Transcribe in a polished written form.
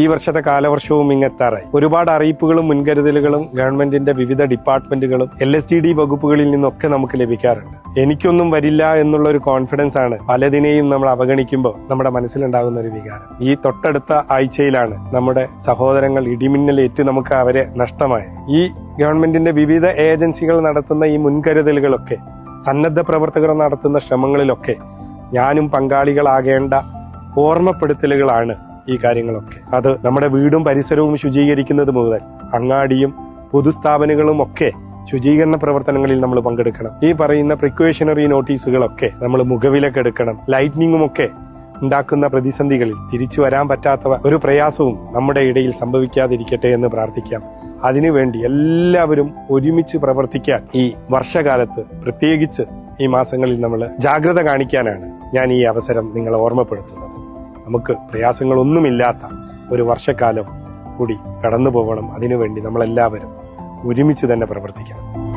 ഈ വർഷത്തെ കാലവർഷവും ഇങ്ങെത്താറായി. ഒരുപാട് അറിയിപ്പുകളും മുൻകരുതലുകളും ഗവൺമെന്റിന്റെ വിവിധ ഡിപ്പാർട്ട്മെന്റുകളും LSTD വകുപ്പുകളിൽ നിന്നൊക്കെ നമുക്ക് ലഭിക്കാറുണ്ട്. എനിക്കൊന്നും വരില്ല എന്നുള്ള ഒരു കോൺഫിഡൻസ് ആണ് പലതിനെയും നമ്മൾ അവഗണിക്കുമ്പോൾ നമ്മുടെ മനസ്സിലുണ്ടാകുന്ന ഒരു വികാരം. ഈ തൊട്ടടുത്ത ആഴ്ചയിലാണ് നമ്മുടെ സഹോദരങ്ങൾ ഇടിമിന്നലേറ്റ് നമുക്ക് അവരെ നഷ്ടമായത്. ഈ ഗവൺമെന്റിന്റെ വിവിധ ഏജൻസികൾ നടത്തുന്ന ഈ മുൻകരുതലുകളൊക്കെ, സന്നദ്ധ പ്രവർത്തകർ നടത്തുന്ന ശ്രമങ്ങളിലൊക്കെ ഞാനും പങ്കാളികളാകേണ്ട ഓർമ്മപ്പെടുത്തലുകളാണ് ഈ കാര്യങ്ങളൊക്കെ. അത് നമ്മുടെ വീടും പരിസരവും ശുചീകരിക്കുന്നത് മുതൽ അങ്ങാടിയും പൊതുസ്ഥാപനങ്ങളും ഒക്കെ ശുചീകരണ പ്രവർത്തനങ്ങളിൽ നമ്മൾ പങ്കെടുക്കണം. ഈ പറയുന്ന പ്രിക്കോഷണറി നോട്ടീസുകളൊക്കെ നമ്മൾ മുഖവിലക്കെടുക്കണം. ലൈറ്റ്നിങ്ങും ഒക്കെ ഉണ്ടാക്കുന്ന പ്രതിസന്ധികളിൽ തിരിച്ചു വരാൻ പറ്റാത്ത ഒരു പ്രയാസവും നമ്മുടെ ഇടയിൽ സംഭവിക്കാതിരിക്കട്ടെ എന്ന് പ്രാർത്ഥിക്കാം. അതിനുവേണ്ടി എല്ലാവരും ഒരുമിച്ച് പ്രവർത്തിക്കാൻ ഈ വർഷകാലത്ത്, പ്രത്യേകിച്ച് ഈ മാസങ്ങളിൽ നമ്മൾ ജാഗ്രത കാണിക്കാനാണ് ഞാൻ ഈ അവസരം നിങ്ങളെ ഓർമ്മപ്പെടുത്തുന്നത്. നമുക്ക് പ്രയാസങ്ങളൊന്നുമില്ലാത്ത ഒരു വർഷക്കാലം കൂടി കടന്നു പോകണം. അതിനുവേണ്ടി നമ്മളെല്ലാവരും ഒരുമിച്ച് തന്നെ പ്രവർത്തിക്കണം.